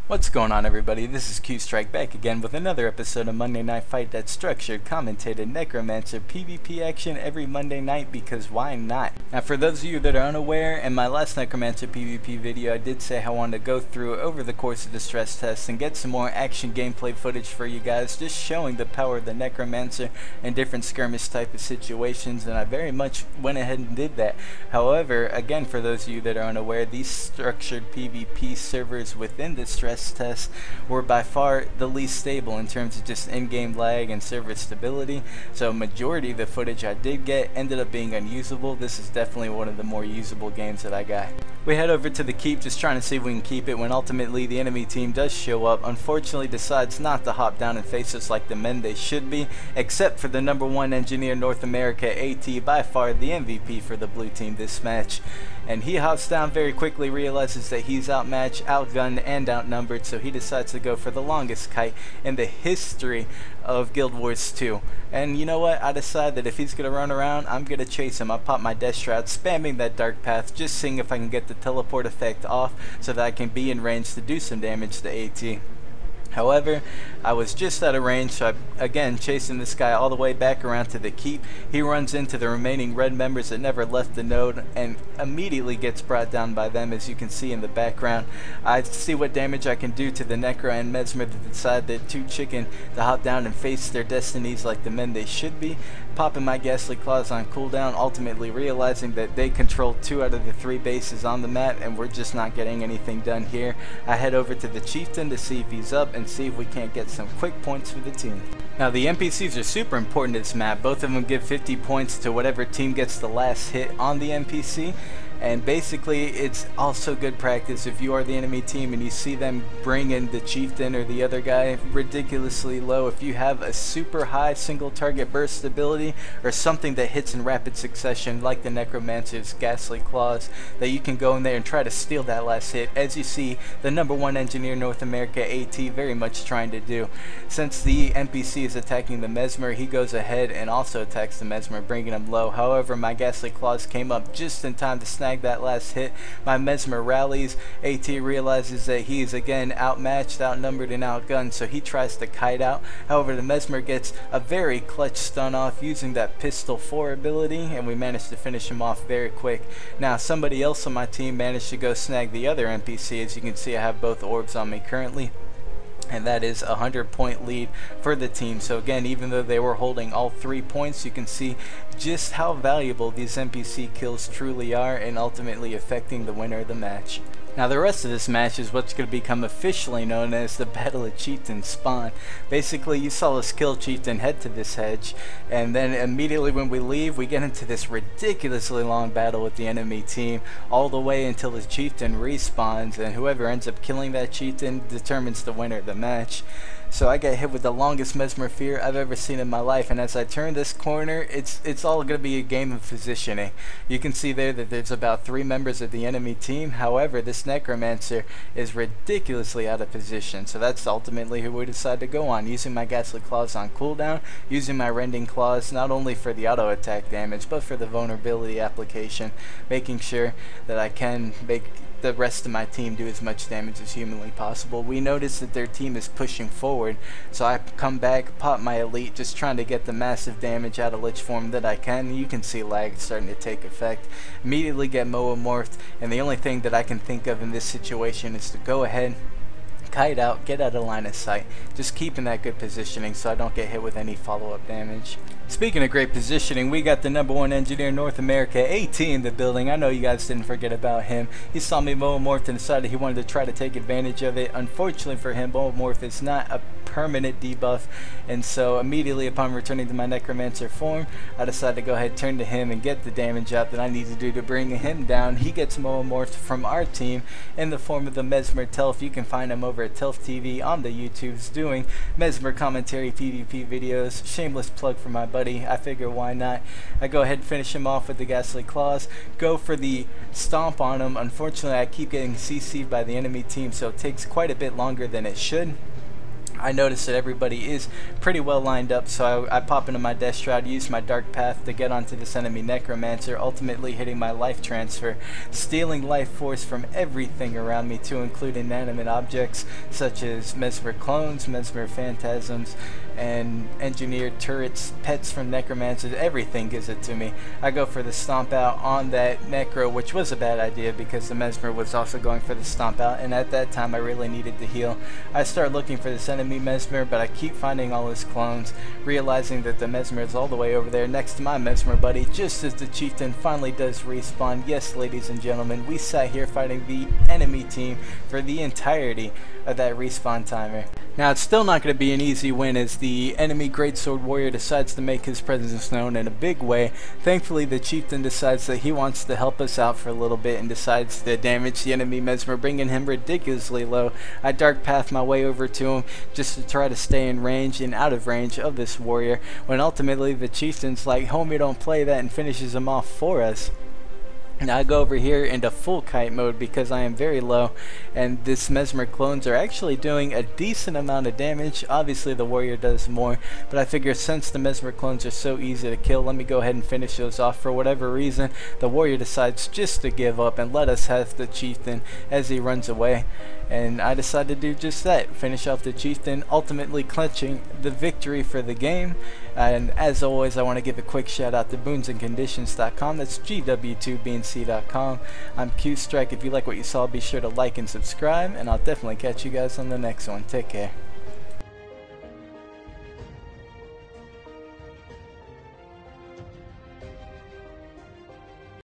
What's going on, everybody? This is Q-Strike back again with another episode of Monday Night Fight that's structured, commentated, necromancer, PvP action every Monday night, because why not? Now, for those of you that are unaware, in my last necromancer PvP video I did say I wanted to go through over the course of the stress test and get some more action gameplay footage for you guys, just showing the power of the necromancer in different skirmish type of situations, and I very much went ahead and did that. However, again, for those of you that are unaware, these structured PvP servers within the stress tests were by far the least stable in terms of just in-game lag and server stability, so majority of the footage I did get ended up being unusable. This is definitely one of the more usable games that I got. We head over to the keep just trying to see if we can keep it when ultimately the enemy team does show up. Unfortunately decides not to hop down and face us like the men they should be, except for the #1 engineer North America, AT, by far the MVP for the blue team this match. And he hops down very quickly, realizes that he's outmatched, outgunned, and outnumbered, so he decides to go for the longest kite in the history of Guild Wars 2. And you know what? I decide that if he's going to run around, I'm going to chase him. I pop my Death Shroud, spamming that Dark Path, just seeing if I can get the teleport effect off so that I can be in range to do some damage to AT. However, I was just out of range, so I, again, chasing this guy all the way back around to the keep. He runs into the remaining red members that never left the node and immediately gets brought down by them, as you can see in the background. I see what damage I can do to the Necro and Mesmer that decide they're too chicken to hop down and face their destinies like the men they should be. Popping my Ghastly Claws on cooldown, ultimately realizing that they control 2 out of the 3 bases on the map and we're just not getting anything done here. I head over to the Chieftain to see if he's up and see if we can't get some quick points for the team. Now, the NPCs are super important to this map. Both of them give 50 points to whatever team gets the last hit on the NPC. And basically, it's also good practice if you are the enemy team and you see them bring in the Chieftain or the other guy ridiculously low. If you have a super high single target burst ability or something that hits in rapid succession like the Necromancer's Ghastly Claws, that you can go in there and try to steal that last hit, as you see the #1 engineer North America, AT, very much trying to do. Since the NPC is attacking the Mesmer, he goes ahead and also attacks the Mesmer, bringing him low. However, my Ghastly Claws came up just in time to snag that last hit. My Mesmer rallies. AT realizes that he is again outmatched, outnumbered, and outgunned, so he tries to kite out. However, the Mesmer gets a very clutch stun off using that Pistol 4 ability, and we managed to finish him off very quick. Now, somebody else on my team managed to go snag the other NPC. As you can see, I have both orbs on me currently, and that is a 100-point lead for the team. So again, even though they were holding all 3 points, you can see just how valuable these NPC kills truly are and ultimately affecting the winner of the match. Now, the rest of this match is what's going to become officially known as the Battle of Chieftain Spawn. Basically, you saw us kill Chieftain, head to this hedge, and then immediately when we leave, we get into this ridiculously long battle with the enemy team, all the way until the Chieftain respawns, and whoever ends up killing that Chieftain determines the winner of the match. So I got hit with the longest Mesmer fear I've ever seen in my life, and as I turn this corner, it's all going to be a game of positioning. You can see there that there's about 3 members of the enemy team. However, this Necromancer is ridiculously out of position, so that's ultimately who we decide to go on, using my Ghastly Claws on cooldown, using my Rending Claws not only for the auto attack damage but for the vulnerability application, making sure that I can make the rest of my team do as much damage as humanly possible. We notice that their team is pushing forward, so I come back, pop my elite, just trying to get the massive damage out of Lich Form that I can. You can see lag starting to take effect. Immediately get Moa morphed, and the only thing that I can think of in this situation is to go ahead, kite out, get out of line of sight, just keeping that good positioning so I don't get hit with any follow-up damage. Speaking of great positioning, we got the #1 engineer North America, AT, in the building. I know you guys didn't forget about him. He saw me Moa morphed and decided he wanted to try to take advantage of it. Unfortunately for him, Moa morph is not a permanent debuff, and so immediately upon returning to my Necromancer form, I decided to go ahead, turn to him, and get the damage out that I need to do to bring him down. He gets Moa morphed from our team in the form of the Mesmer Telf. You can find him over at Telf TV on the YouTubes doing Mesmer commentary PvP videos. Shameless plug for my buddy. I figure why not. I go ahead and finish him off with the Ghastly Claws, go for the stomp on him. Unfortunately, I keep getting CC'd by the enemy team, so it takes quite a bit longer than it should. I noticed that everybody is pretty well lined up, so I pop into my Death Shroud, use my Dark Path to get onto this enemy Necromancer, ultimately hitting my life transfer, stealing life force from everything around me, to include inanimate objects such as Mesmer clones, Mesmer phantasms, and engineered turrets, pets from Necromancers. Everything gives it to me. I go for the Stomp Out on that Necro, which was a bad idea because the Mesmer was also going for the Stomp Out, and at that time I really needed to heal. I start looking for this enemy Mesmer, but I keep finding all his clones, realizing that the Mesmer is all the way over there next to my Mesmer buddy, just as the Chieftain finally does respawn. Yes, ladies and gentlemen, we sat here fighting the enemy team for the entirety of that respawn timer. Now, it's still not going to be an easy win, as the enemy Greatsword Warrior decides to make his presence known in a big way. Thankfully, the Chieftain decides that he wants to help us out for a little bit and decides to damage the enemy Mesmer, bringing him ridiculously low. I Dark Path my way over to him just to try to stay in range and out of range of this warrior, when ultimately the Chieftain's like, "Homie, don't play that," and finishes him off for us. Now I go over here into full kite mode because I am very low, and this Mesmer clones are actually doing a decent amount of damage. Obviously the warrior does more, but I figure since the Mesmer clones are so easy to kill, let me go ahead and finish those off. For whatever reason, the warrior decides just to give up and let us have the Chieftain as he runs away, and I decide to do just that, finish off the Chieftain, ultimately clinching the victory for the game. And as always, I want to give a quick shout out to boonsandconditions.com. That's GW2BNC.com. I'm QStrike. If you like what you saw, be sure to like and subscribe, and I'll definitely catch you guys on the next one. Take care.